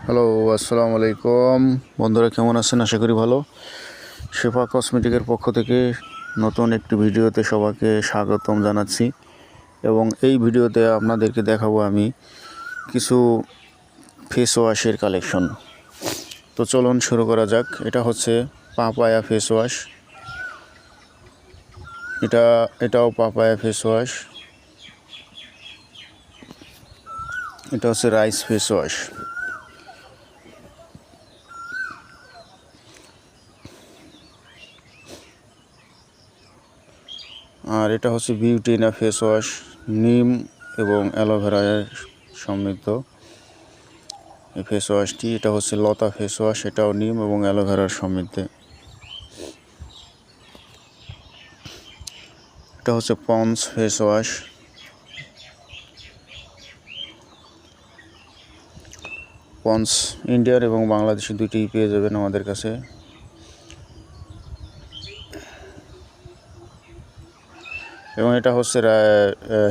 Hello, আসসালামু আলাইকুম বন্ধুরা, কেমন আছেন? আশা করি ভালো। শেফা কসমেটিকের পক্ষ থেকে নতুন একটি ভিডিওতে সবাইকে স্বাগতম জানাচ্ছি। এবং এই ভিডিওতে আপনাদেরকে দেখাবো আমি কিছু ফেস ওয়াশের কালেকশন। তো চলুন শুরু করা যাক। এটা হচ্ছে পাপায়া ফেস ওয়াশ। এটাও পাপায়া ফেস ওয়াশ। এটা হচ্ছে রাইস ফেস ওয়াশ। আর এটা হচ্ছে বিউটিনা ফেস ওয়াশ, নিম এবং অ্যালোভেরার সমৃদ্ধ এই ফেস ওয়াশটি। এটা হচ্ছে লতা ফেস ওয়াশ, এটাও নিম এবং অ্যালোভেরার সমৃদ্ধ। এটা হচ্ছে পন্স ফেস ওয়াশ। পন্স ইন্ডিয়ার এবং বাংলাদেশি দুইটি পেয়ে যাবেন আমাদের কাছে। এবং এটা হচ্ছে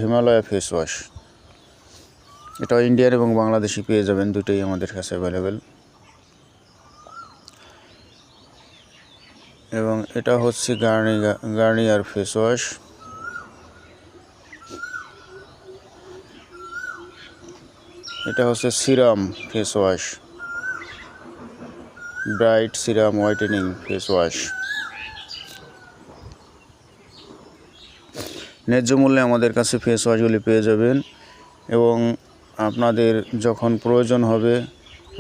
হিমালয়া ফেস ওয়াশ। এটাও ইন্ডিয়ার এবং বাংলাদেশি পেয়ে যাবেন, দুটোই আমাদের কাছে অ্যাভেলেবেল। এবং এটা হচ্ছে গার্নিয়ার ফেস ওয়াশ। এটা হচ্ছে serum face wash, bright serum whitening face wash. ন্যায্য মূল্যে আমাদের কাছে ফেস ওয়াশগুলি পেয়ে যাবেন। এবং আপনাদের যখন প্রয়োজন হবে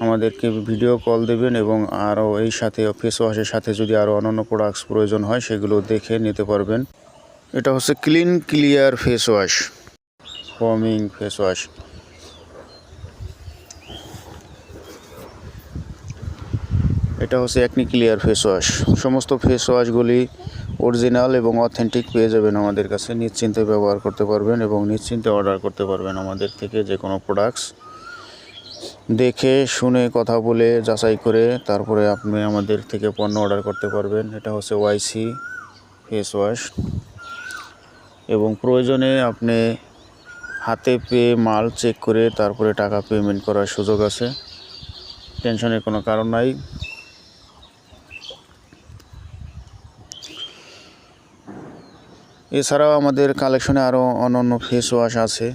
আমাদেরকে ভিডিও কল দেবেন, এবং আরও এই সাথে ফেস ওয়াশের সাথে যদি আরও অন্যান্য প্রোডাক্টস প্রয়োজন হয় সেগুলো দেখে নিতে পারবেন। এটা হচ্ছে clean clear face wash, ফোমিং face wash. এটা হচ্ছে অ্যাকনি ক্লিয়ার ফেস ওয়াশ। সমস্ত ফেস ওয়াশগুলি অরিজিনাল এবং অথেন্টিক পেয়ে যাবেন আমাদের কাছে। নিশ্চিন্তে ব্যবহার করতে পারবেন এবং নিশ্চিন্তে অর্ডার করতে পারবেন আমাদের থেকে যে কোনো প্রোডাক্টস। দেখে শুনে কথা বলে যাচাই করে তারপরে আপনি আমাদের থেকে পণ্য অর্ডার করতে পারবেন। এটা হচ্ছে ওয়াইসি ফেস ওয়াশ। এবং প্রয়োজনে আপনি হাতে পেয়ে মাল চেক করে তারপরে টাকা পেমেন্ট করার সুযোগ আছে, টেনশনের কোনো কারণ নাই। এছাড়াও আমাদের কালেকশনে আরও অন্যান্য ফেস ওয়াশ আছে।